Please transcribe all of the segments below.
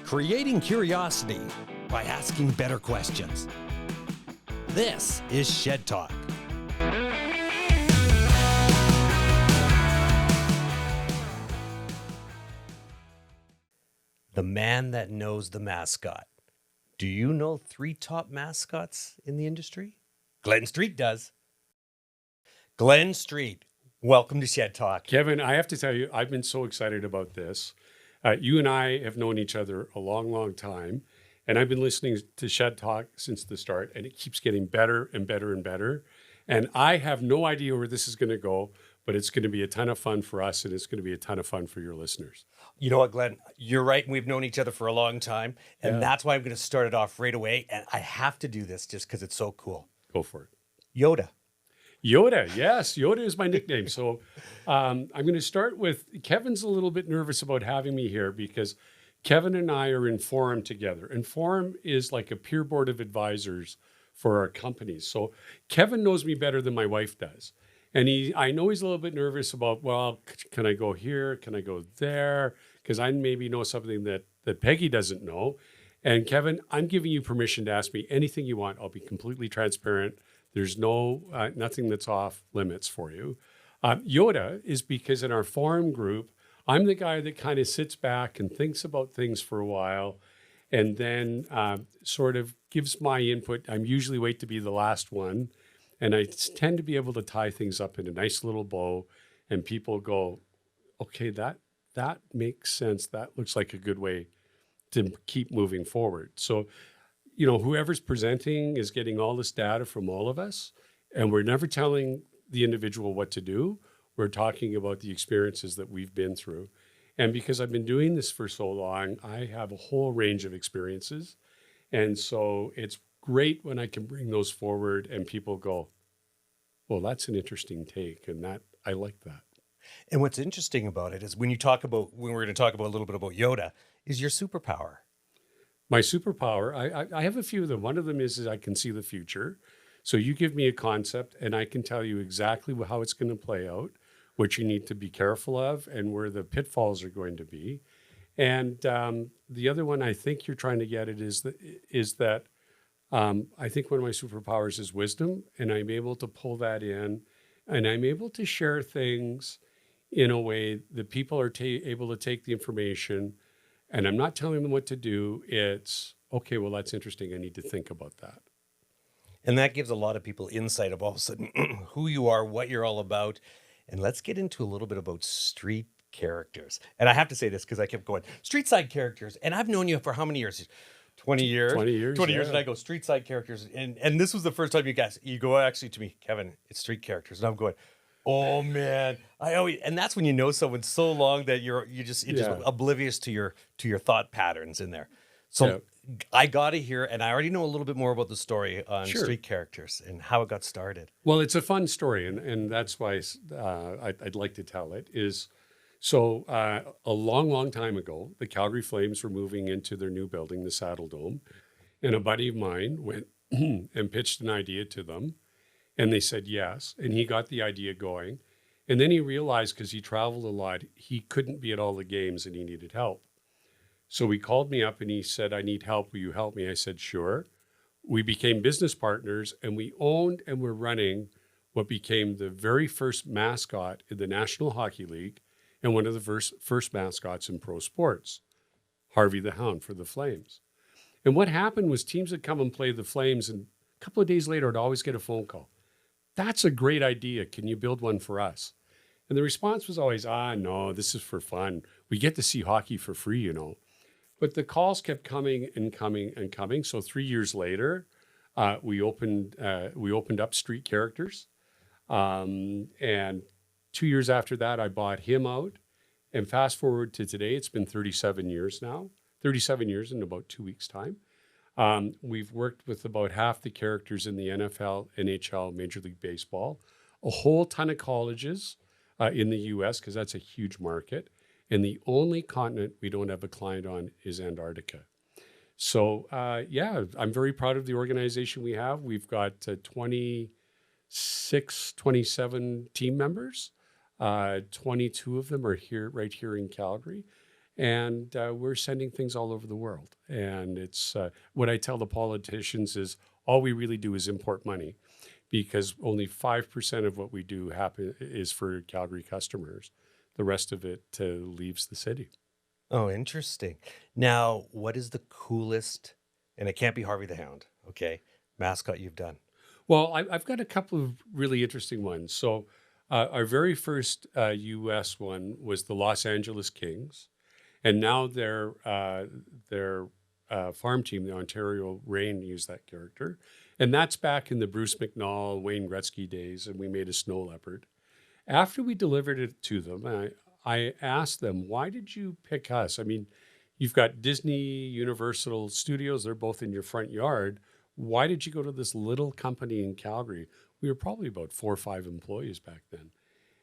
creating curiosity by asking better questions. This is Shed Talk. The man that knows the mascot. Do you know 3 top mascots in the industry? Glenn Street does. Glenn Street, welcome to Shed Talk. Kevin, I have to tell you, I've been so excited about this. You and I have known each other a long, long time, and I've been listening to Shed Talk since the start, and it keeps getting better and better and better. And I have no idea where this is going to go, but it's going to be a ton of fun for us, and it's going to be a ton of fun for your listeners. You know what, Glenn? You're right. We've known each other for a long time, and that's why I'm going to start it off right away. And I have to do this just because it's so cool. Go for it. Yoda. Yoda, yes. Yoda is my nickname. So I'm going to start with, Kevin's a little bit nervous about having me here because Kevin and I are in Forum together. And Forum is like a peer board of advisors for our companies. So Kevin knows me better than my wife does. And I know he's a little bit nervous about, well, can I go here? Can I go there? Because I maybe know something that Peggy doesn't know. And Kevin, I'm giving you permission to ask me anything you want. I'll be completely transparent. There's nothing that's off limits for you. Yoda is because in our forum group, I'm the guy that kind of sits back and thinks about things for a while and then sort of gives my input. I'm usually wait to be the last one. And I tend to be able to tie things up in a nice little bow. And people go, okay, that makes sense. That looks like a good way to keep moving forward. So, you know, whoever's presenting is getting all this data from all of us, and we're never telling the individual what to do. We're talking about the experiences that we've been through. And because I've been doing this for so long, I have a whole range of experiences. And so it's great when I can bring those forward and people go, well, that's an interesting take. And that I like that. And what's interesting about it is when we're going to talk about a little bit about Yoda, is your superpower. My superpower, I have a few of them. One of them is I can see the future. So you give me a concept and I can tell you exactly how it's going to play out, what you need to be careful of, and where the pitfalls are going to be. And the other one I think you're trying to get at is that I think one of my superpowers is wisdom, and I'm able to pull that in, and I'm able to share things in a way that people are able to take the information. And I'm not telling them what to do. It's, okay, well, that's interesting. I need to think about that. And that gives a lot of people insight of all of a sudden who you are, what you're all about. And let's get into a little bit about street characters. And I have to say this because I kept going, street side characters. And I've known you for how many years? 20 years. 20 years. 20 years. And I go, street side characters. And this was the first time you go actually to me, Kevin, it's street characters. And I'm going, oh man, and that's when you know someone so long that you're just oblivious to your thought patterns in there. So I got to hear, and I already know a little bit more about the story on street characters and how it got started. Well, it's a fun story, and that's why I'd like to tell it. So a long, long time ago, the Calgary Flames were moving into their new building, the Saddle Dome, and a buddy of mine went and pitched an idea to them. And they said yes, and he got the idea going. And then he realized, because he traveled a lot, he couldn't be at all the games and he needed help. So he called me up and he said, I need help. Will you help me? I said, sure. We became business partners, and we owned and were running what became the very first mascot in the National Hockey League and one of the first mascots in pro sports, Harvey the Hound for the Flames. And what happened was teams would come and play the Flames, and a couple of days later, I'd always get a phone call. That's a great idea. Can you build one for us? And the response was always, no, this is for fun. We get to see hockey for free, you know. But the calls kept coming and coming and coming. So 3 years later, we opened up Street Characters. And 2 years after that, I bought him out. And fast forward to today, it's been 37 years now, 37 years in about 2 weeks' time. We've worked with about half the characters in the NFL, NHL, Major League Baseball, a whole ton of colleges in the U.S. because that's a huge market. And the only continent we don't have a client on is Antarctica. So, I'm very proud of the organization we have. We've got 27 team members. 22 of them are right here in Calgary. And we're sending things all over the world. And it's what I tell the politicians is all we really do is import money, because only 5% of what we do is for Calgary customers. The rest of it leaves the city. Oh, interesting. Now, what is the coolest, and it can't be Harvey the Hound, okay, mascot you've done? Well, I've got a couple of really interesting ones. So, our very first U.S. one was the Los Angeles Kings, and now their farm team, the Ontario Reign, used that character, and that's back in the Bruce McNall, Wayne Gretzky days, and we made a snow leopard. After we delivered it to them, I asked them, "Why did you pick us? I mean, you've got Disney, Universal Studios; they're both in your front yard. Why did you go to this little company in Calgary?" We were probably about 4 or 5 employees back then.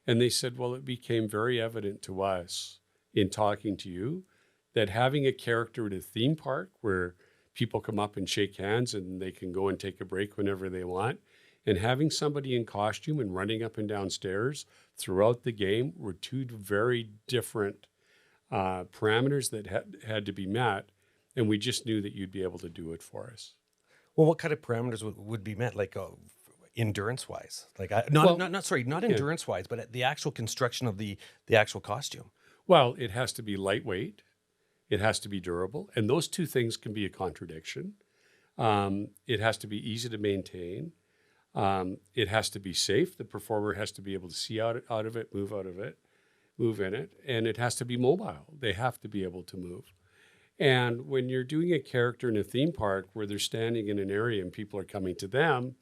And they said, "Well, it became very evident to us in talking to you that having a character at a theme park where people come up and shake hands and they can go and take a break whenever they want, and having somebody in costume and running up and down stairs throughout the game were two very different parameters that had to be met. And we just knew that you'd be able to do it for us." Well, what kind of parameters would be met, like endurance wise? Like, not Yeah. endurance wise, but the actual construction of the actual costume. Well, it has to be lightweight, it has to be durable, and those two things can be a contradiction. It has to be easy to maintain. It has to be safe. The performer has to be able to see out of it, move in it, and it has to be mobile. They have to be able to move. And when you're doing a character in a theme park where they're standing in an area and people are coming to them,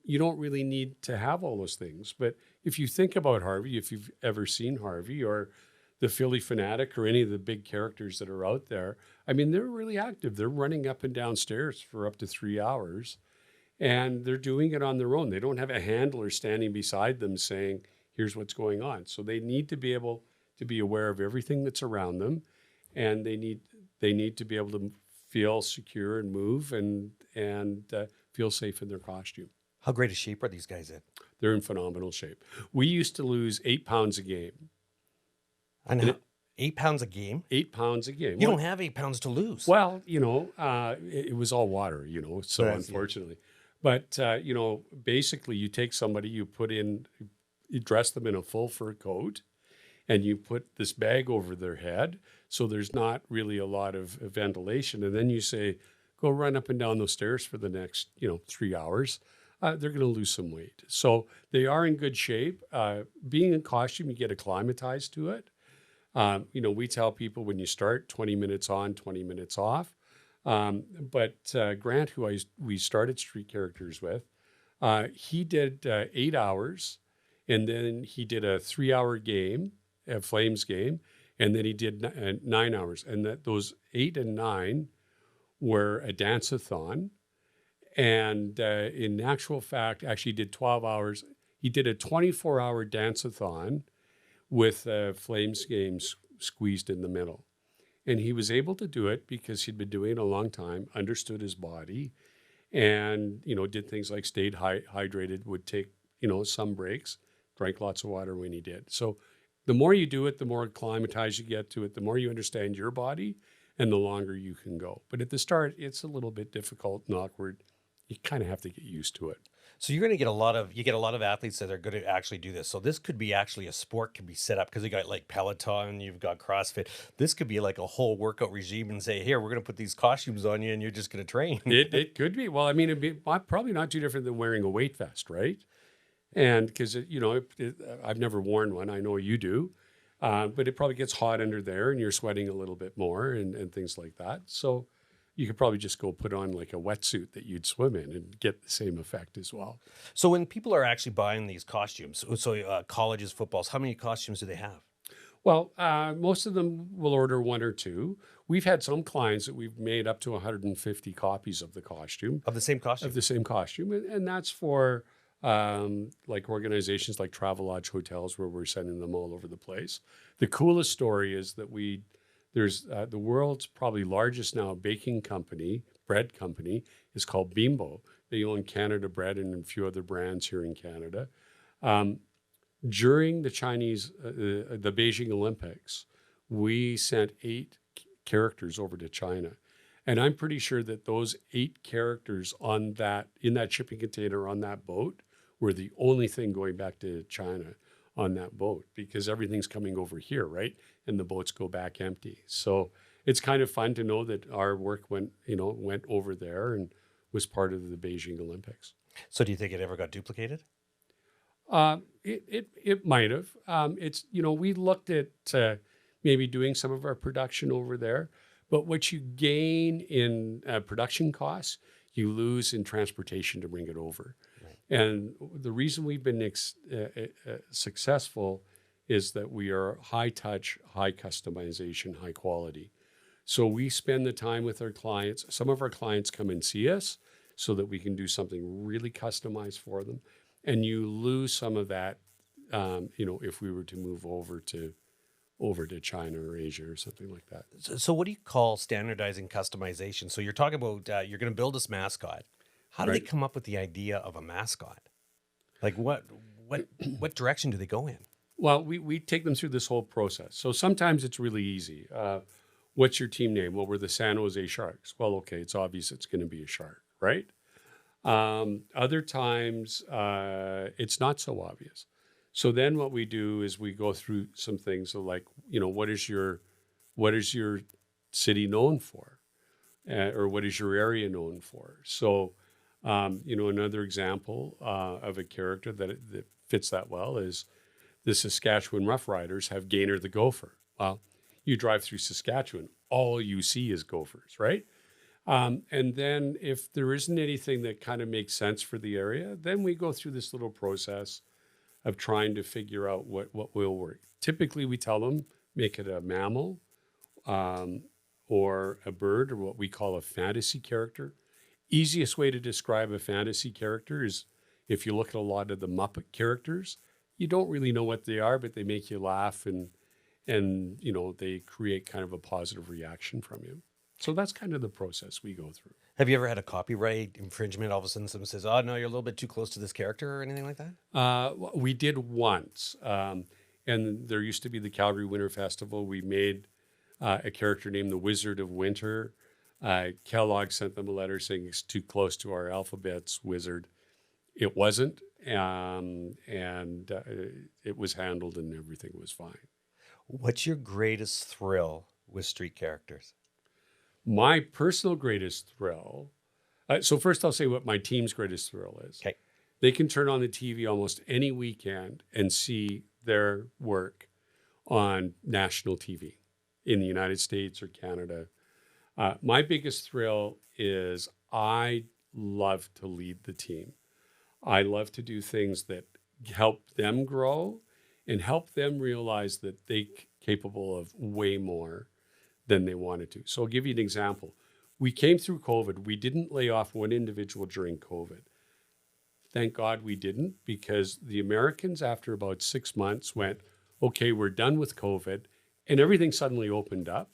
you don't really need to have all those things. But if you think about Harvey, if you've ever seen Harvey or the Philly Fanatic or any of the big characters that are out there, I mean, they're really active. They're running up and down stairs for up to 3 hours, and they're doing it on their own. They don't have a handler standing beside them saying, "Here's what's going on." So they need to be able to be aware of everything that's around them, and they need to be able to feel secure and move and feel safe in their costume. How great a shape are these guys in? They're in phenomenal shape. We used to lose 8 pounds a game. And And how, 8 pounds a game? 8 pounds a game. You don't have 8 pounds to lose. Well, it was all water, so Yes, yeah. unfortunately. But, basically you take somebody, you dress them in a full fur coat, and you put this bag over their head, so there's not really a lot of ventilation. And then you say, "Go run up and down those stairs for the next, 3 hours." They're going to lose some weight. So they are in good shape. Being in costume, you get acclimatized to it. We tell people when you start, 20 minutes on, 20 minutes off. But Grant, who we started Street Characters with, he did 8 hours, and then he did a 3-hour game, a Flames game, and then he did 9 hours. And those 8 and 9 were a dance-a-thon. And in actual fact, actually did 12 hours. He did a 24-hour dance-a-thon with Flames games squeezed in the middle. And he was able to do it because he'd been doing it a long time, understood his body, and, did things like stayed hydrated, would take, some breaks, drank lots of water when he did. So the more you do it, the more acclimatized you get to it, the more you understand your body, and the longer you can go. But at the start, it's a little bit difficult and awkward. You kind of have to get used to it. So you're going to get a lot of athletes that are going to actually do this. So this could be actually a sport can be set up because you got like Peloton, you've got CrossFit. This could be like a whole workout regime and say, "Here, we're going to put these costumes on you and you're just going to train." It could be. Well, I mean, it'd be probably not too different than wearing a weight vest, right? And because, I've never worn one. I know you do. But it probably gets hot under there and you're sweating a little bit more and things like that. So you could probably just go put on like a wetsuit that you'd swim in and get the same effect as well. So when people are actually buying these costumes, colleges, footballs, how many costumes do they have? Well, most of them will order 1 or 2. We've had some clients that we've made up to 150 copies of the costume. Of the same costume? Of the same costume. And that's for like organizations like Travelodge hotels where we're sending them all over the place. The coolest story is that there's the world's probably largest now baking company, bread company, is called Bimbo. They own Canada Bread and a few other brands here in Canada. During the Beijing Olympics, we sent 8 characters over to China. And I'm pretty sure that those 8 characters on that, in that shipping container on that boat, were the only thing going back to China on that boat, because everything's coming over here, right? And the boats go back empty. So it's kind of fun to know that our work went over there and was part of the Beijing Olympics. So do you think it ever got duplicated? It might have. It's, we looked at maybe doing some of our production over there, but what you gain in production costs, you lose in transportation to bring it over. Right. And the reason we've been successful is that we are high touch, high customization, high quality. So we spend the time with our clients. Some of our clients come and see us so that we can do something really customized for them. And you lose some of that, if we were to move over to China or Asia or something like that. So what do you call standardizing customization? So you're talking about you're going to build this mascot. How do they come up with the idea of a mascot? Like what direction do they go in? Well, we take them through this whole process. So sometimes it's really easy. What's your team name? Well, we're the San Jose Sharks. Well, okay, it's obvious it's going to be a shark, right? Other times it's not so obvious. So then what we do is we go through some things like, what is your city known for? Or what is your area known for? So, another example of a character that fits that well is the Saskatchewan Roughriders have Gainer the Gopher. Well, you drive through Saskatchewan, all you see is gophers, right? And then if there isn't anything that kind of makes sense for the area, then we go through this little process of trying to figure out what will work. Typically, we tell them, make it a mammal or a bird, or what we call a fantasy character. Easiest way to describe a fantasy character is if you look at a lot of the Muppet characters, you don't really know what they are, but they make you laugh and they create kind of a positive reaction from you. So that's kind of the process we go through. Have you ever had a copyright infringement? All of a sudden someone says, oh, no, you're a little bit too close to this character or anything like that? We did once. And there used to be the Calgary Winter Festival. We made a character named the Wizard of Winter. Kellogg sent them a letter saying it's too close to our alphabets, wizard. It wasn't. And it was handled and everything was fine. What's your greatest thrill with street characters? My personal greatest thrill. So first I'll say what my team's greatest thrill is. Okay. They can turn on the TV almost any weekend and see their work on national TV in the United States or Canada. My biggest thrill is I love to lead the team. I love to do things that help them grow and help them realize that they're capable of way more than they wanted to. So I'll give you an example. We came through COVID. We didn't lay off one individual during COVID. Thank God we didn't, because the Americans, after about 6 months, went, okay, we're done with COVID, and everything suddenly opened up,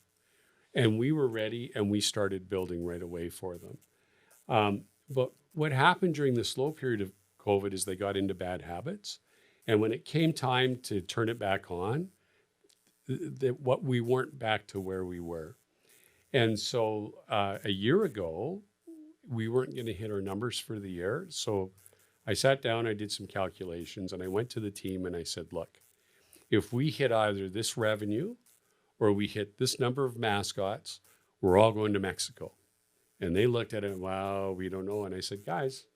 and we were ready, and we started building right away for them. But what happened during the slow period of COVID is they got into bad habits, and when it came time to turn it back on, we weren't back to where we were. And so a year ago, we weren't going to hit our numbers for the year. So I sat down, I did some calculations, and I went to the team and I said, look, if we hit either this revenue or we hit this number of mascots, we're all going to Mexico. And they looked at it, wow, we don't know. And I said, guys,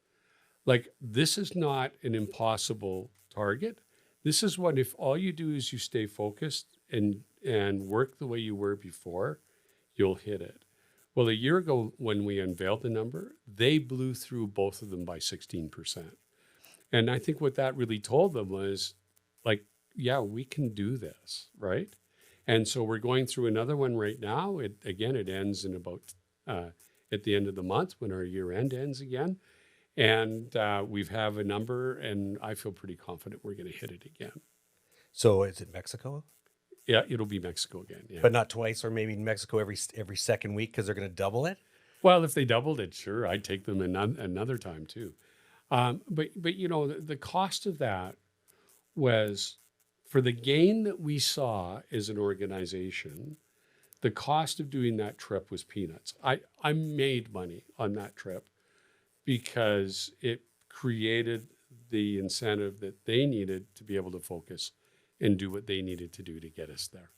this is not an impossible target. This is what, if all you do is you stay focused and work the way you were before, you'll hit it. Well, a year ago when we unveiled the number, they blew through both of them by 16%. And I think what that really told them was yeah, we can do this, right? And so we're going through another one right now. It ends in about at the end of the month when our year end ends again. And we have a number, and I feel pretty confident we're going to hit it again. So is it Mexico? Yeah, it'll be Mexico again. Yeah, but not twice, or maybe Mexico every second week because they're going to double it. Well, if they doubled it, sure, I'd take them another time too. But the cost of that was for the gain that we saw as an organization, the cost of doing that trip was peanuts. I made money on that trip because it created the incentive that they needed to be able to focus and do what they needed to do to get us there.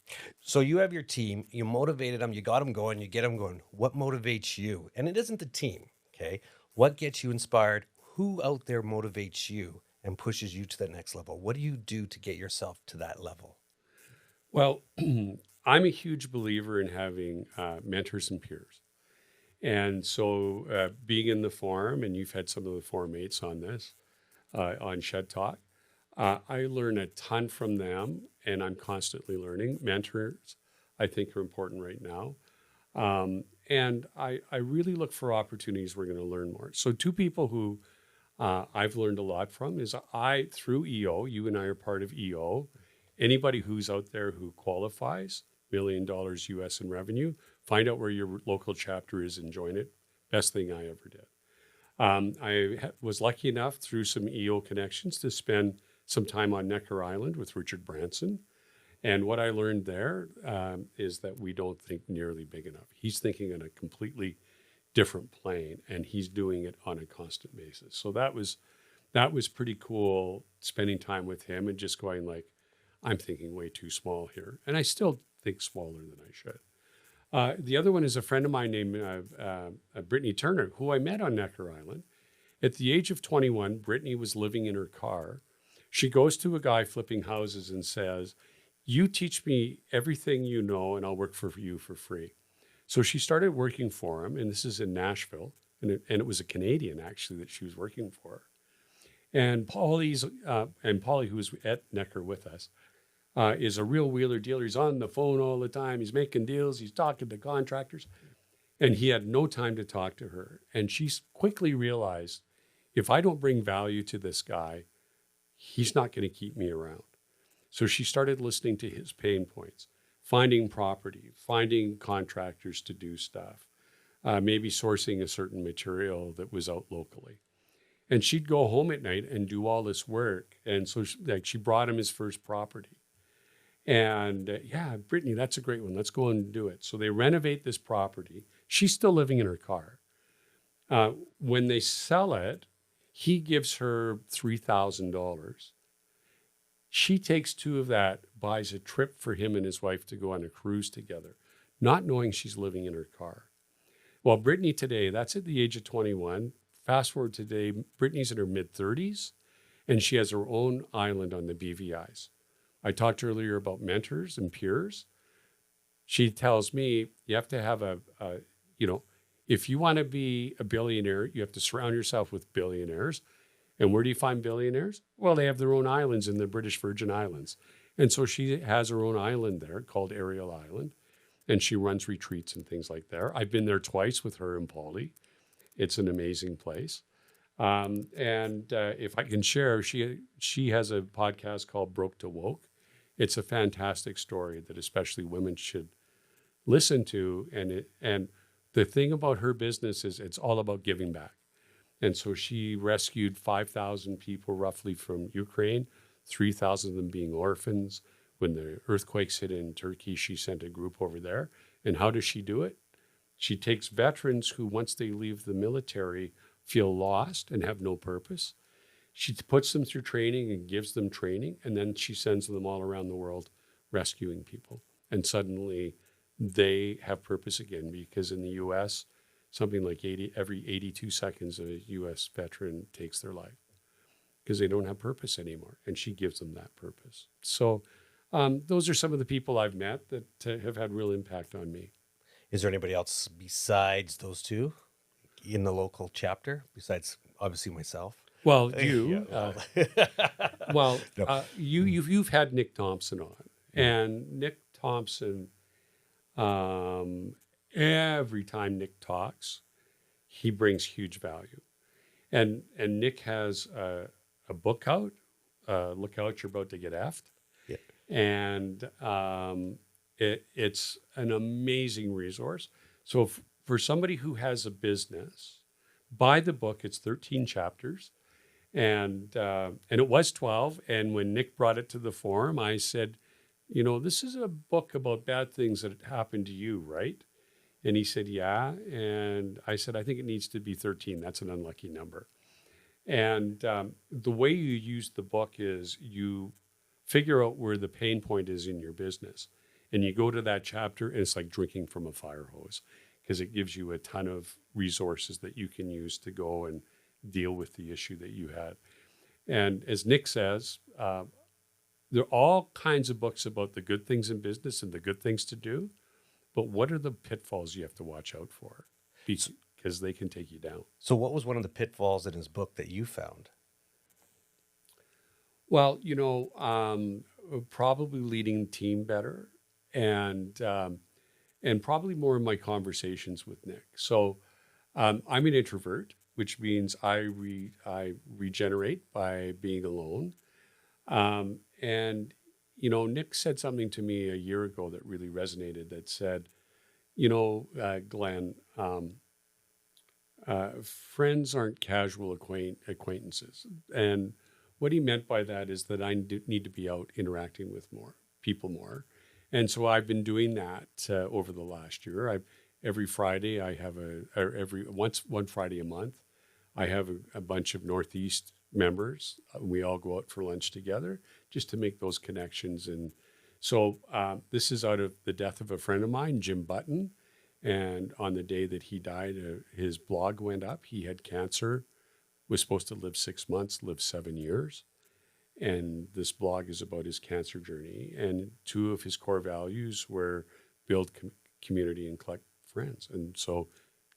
So you have your team, you motivated them, you got them going, you get them going. What motivates you? And it isn't the team, okay? What gets you inspired? Who out there motivates you and pushes you to the next level? What do you do to get yourself to that level? Well, I'm a huge believer in having mentors and peers. And so being in the forum, and you've had some of the forum mates on this, on Shed Talk, I learn a ton from them, and I'm constantly learning. Mentors, I think, are important right now. And I really look for opportunities we're going to learn more. So two people who I've learned a lot from is through EO, you and I are part of EO. Anybody who's out there who qualifies, $1 million US in revenue, find out where your local chapter is and join it. Best thing I ever did. I was lucky enough through some EO connections to spend some time on Necker Island with Richard Branson. And what I learned there is that we don't think nearly big enough. He's thinking on a completely different plane, and he's doing it on a constant basis. So that was pretty cool, spending time with him and just going like, I'm thinking way too small here. And I still think smaller than I should. The other one is a friend of mine named Brittany Turner, who I met on Necker Island. At the age of 21, Brittany was living in her car. She goes to a guy flipping houses and says, you teach me everything you know, and I'll work for you for free. So she started working for him, and this is in Nashville, and it was a Canadian, actually, that she was working for. And Paulie, who was at Necker with us, is a real wheeler dealer. He's on the phone all the time. He's making deals. He's talking to contractors. And he had no time to talk to her. And she quickly realized, if I don't bring value to this guy, he's not going to keep me around. So she started listening to his pain points, finding property, finding contractors to do stuff, maybe sourcing a certain material that was out locally. And she'd go home at night and do all this work. And so she brought him his first property. And yeah, Brittany, that's a great one. Let's go and do it. So they renovate this property. She's still living in her car. When they sell it, he gives her $3,000. She takes $2,000 of that, buys a trip for him and his wife to go on a cruise together, not knowing she's living in her car. Well, Brittany today, that's at the age of 21. Fast forward today, Brittany's in her mid-30s, and she has her own island on the BVIs. I talked earlier about mentors and peers. She tells me you have to have if you want to be a billionaire, you have to surround yourself with billionaires. And where do you find billionaires? Well, they have their own islands in the British Virgin Islands. And so she has her own island there called Ariel Island, and she runs retreats and things like that. I've been there twice with her and Paulie. It's an amazing place. If I can share, she has a podcast called Broke to Woke. It's a fantastic story that especially women should listen to. And the thing about her business is it's all about giving back. And so she rescued 5,000 people roughly from Ukraine, 3,000 of them being orphans. When the earthquakes hit in Turkey, she sent a group over there. And how does she do it? She takes veterans who, once they leave the military, feel lost and have no purpose. She puts them through training and gives them training, and then she sends them all around the world rescuing people. And suddenly they have purpose again, because in the U.S., something like every 82 seconds, a U.S. veteran takes their life because they don't have purpose anymore, and she gives them that purpose. So those are some of the people I've met that have had real impact on me. Is there anybody else besides those two in the local chapter, besides obviously myself? Well, you. No. You've had Nick Thompson on, and Nick Thompson, every time Nick talks, he brings huge value, and Nick has a book out. Look out, you're about to get effed. Yeah. And it's an amazing resource. So for somebody who has a business, buy the book. It's 13 chapters. And it was 12. And when Nick brought it to the forum, I said, this is a book about bad things that happened to you, right? And he said, yeah. And I said, I think it needs to be 13. That's an unlucky number. And the way you use the book is you figure out where the pain point is in your business. And you go to that chapter, and it's like drinking from a fire hose, because it gives you a ton of resources that you can use to go and deal with the issue that you had. And as Nick says, there are all kinds of books about the good things in business and the good things to do. But what are the pitfalls you have to watch out for? Because they can take you down. So what was one of the pitfalls in his book that you found? Well, probably leading the team better, and probably more in my conversations with Nick. So I'm an introvert, which means I regenerate by being alone. And Nick said something to me a year ago that really resonated. That said, Glenn, friends aren't casual acquaintances. And what he meant by that is that I need to be out interacting with people more. And so I've been doing that over the last year. Every Friday I have one Friday a month, I have a bunch of Northeast members. We all go out for lunch together just to make those connections. And so this is out of the death of a friend of mine, Jim Button. And on the day that he died, his blog went up. He had cancer, was supposed to live 6 months, lived 7 years. And this blog is about his cancer journey. And two of his core values were build community and collect friends. And so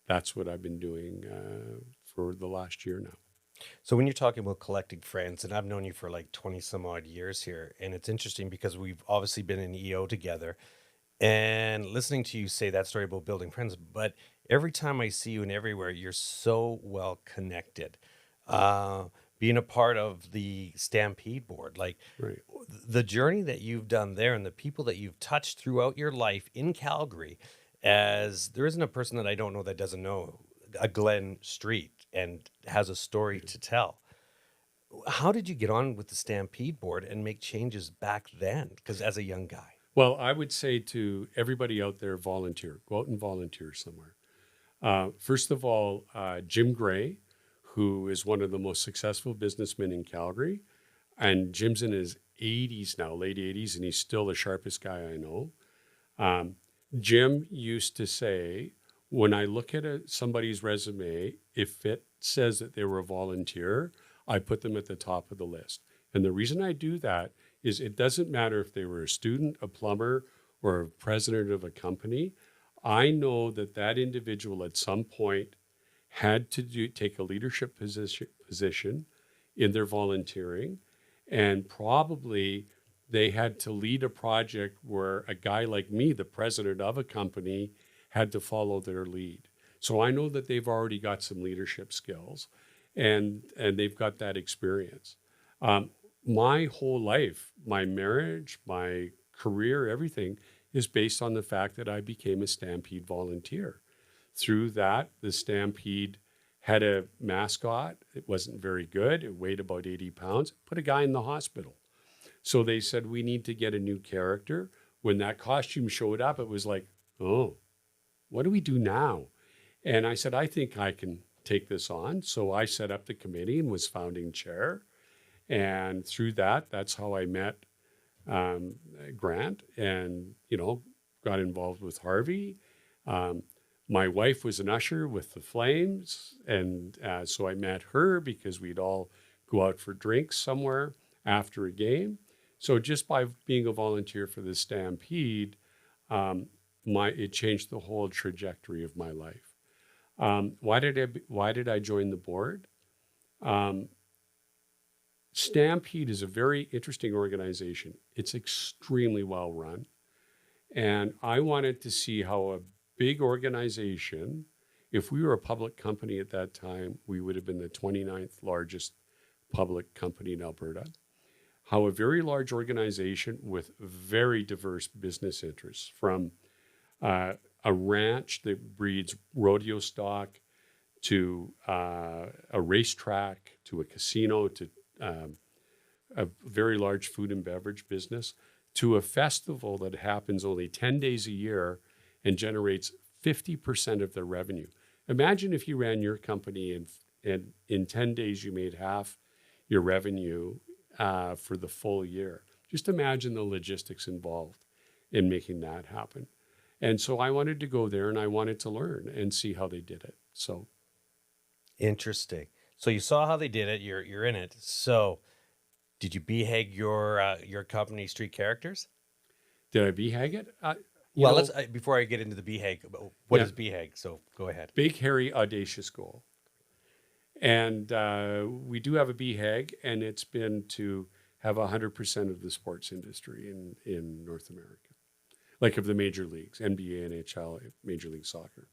that's what I've been doing for the last year now. So when you're talking about collecting friends, and I've known you for like 20 some odd years here, and it's interesting because we've obviously been in EO together, and listening to you say that story about building friends, but every time I see you and everywhere, you're so well connected. Being a part of the Stampede board, like Right. the journey that you've done there and the people that you've touched throughout your life in Calgary, as there isn't a person that I don't know that doesn't know a Glen Street and has a story to tell. How did you get on with the Stampede board and make changes back then? Because as a young guy. Well, I would say to everybody out there, volunteer. Go out and volunteer somewhere. First of all, Jim Gray, who is one of the most successful businessmen in Calgary, and Jim's in his 80s now, late 80s, and he's still the sharpest guy I know. Jim used to say, when I look at somebody's resume, if it says that they were a volunteer, I put them at the top of the list. And the reason I do that is it doesn't matter if they were a student, a plumber, or a president of a company. I know that that individual at some point had to take a leadership position in their volunteering, and probably they had to lead a project where a guy like me, the president of a company, had to follow their lead. So I know that they've already got some leadership skills, and they've got that experience. My whole life, my marriage, my career, everything is based on the fact that I became a Stampede volunteer. Through that, the Stampede had a mascot. It wasn't very good. It weighed about 80 pounds. Put a guy in the hospital. So they said, we need to get a new character. When that costume showed up, it was like, oh, what do we do now? And I said, I think I can take this on. So I set up the committee and was founding chair. And through that, that's how I met Grant and, got involved with Harvey. My wife was an usher with the Flames. And so I met her because we'd all go out for drinks somewhere after a game. So just by being a volunteer for the Stampede, it changed the whole trajectory of my life. Why did I join the board? Stampede is a very interesting organization. It's extremely well run. And I wanted to see how a big organization, if we were a public company at that time, we would have been the 29th largest public company in Alberta. How a very large organization with very diverse business interests, from a ranch that breeds rodeo stock to a racetrack, to a casino, to a very large food and beverage business, to a festival that happens only 10 days a year and generates 50% of their revenue. Imagine if you ran your company and in 10 days you made half your revenue for the full year. Just imagine the logistics involved in making that happen. And so I wanted to go there and I wanted to learn and see how they did it. So Interesting. So you saw how they did it. You're in it. So did you BHAG your company Street Characters? did I BHAG it? Well, let's before I get into the BHAG, what is BHAG? So go ahead. Big, hairy, audacious goal. And we do have a BHAG, and it's been to have 100% of the sports industry in North America, like of the major leagues, NBA, NHL, Major League Soccer,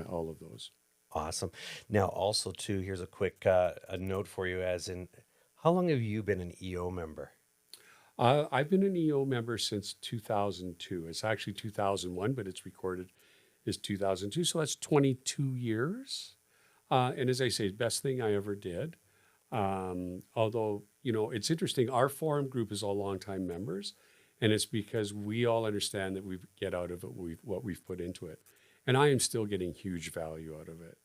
all of those. Awesome. Now, also too, here's a quick a note for you. As in, how long have you been an EO member? I've been an EO member since 2002. It's actually 2001, but it's recorded as 2002. So that's 22 years. And as I say, best thing I ever did. Although, it's interesting. Our forum group is all longtime members. And it's because we all understand that we get out of it what we've put into it. And I am still getting huge value out of it.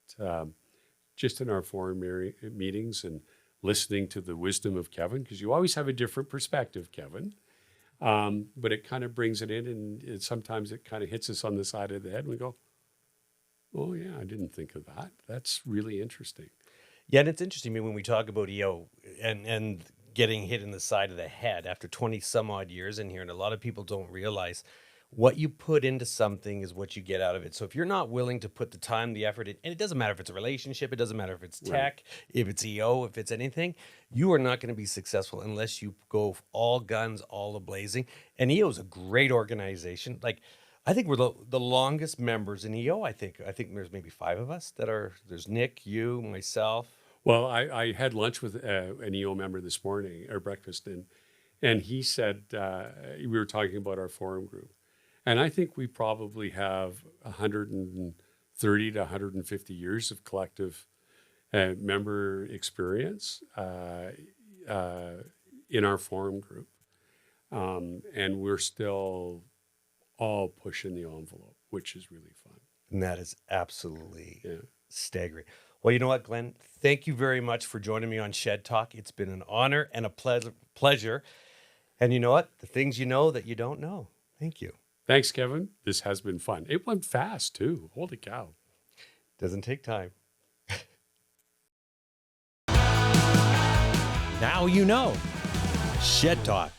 Just in our forum meetings and listening to the wisdom of Kevin, because you always have a different perspective, Kevin. But it kind of brings it in, and sometimes it kind of hits us on the side of the head, and we go, oh, yeah, I didn't think of that. That's really interesting. Yeah, and it's interesting. I mean, when we talk about EO and getting hit in the side of the head after 20 some odd years in here, and a lot of people don't realize what you put into something is what you get out of it. So if you're not willing to put the time, the effort in, and it doesn't matter if it's a relationship, it doesn't matter if it's tech, Right. if it's EO, if it's anything, you are not going to be successful unless you go all guns, all a-blazing. And EO is a great organization. Like, I think we're the longest members in EO. I think there's maybe 5 of us there's Nick, you, myself. Well, I had lunch with an EO member this morning, or breakfast, and he said, we were talking about our forum group. And I think we probably have 130 to 150 years of collective member experience in our forum group. And we're still all pushing the envelope, which is really fun. And that is absolutely Yeah. staggering. Well, you know what, Glenn? Thank you very much for joining me on Shed Talk. It's been an honor and a pleasure. And you know what? The things you know that you don't know. Thank you. Thanks, Kevin. This has been fun. It went fast, too. Holy cow. Doesn't take time. Now you know. Shed Talk.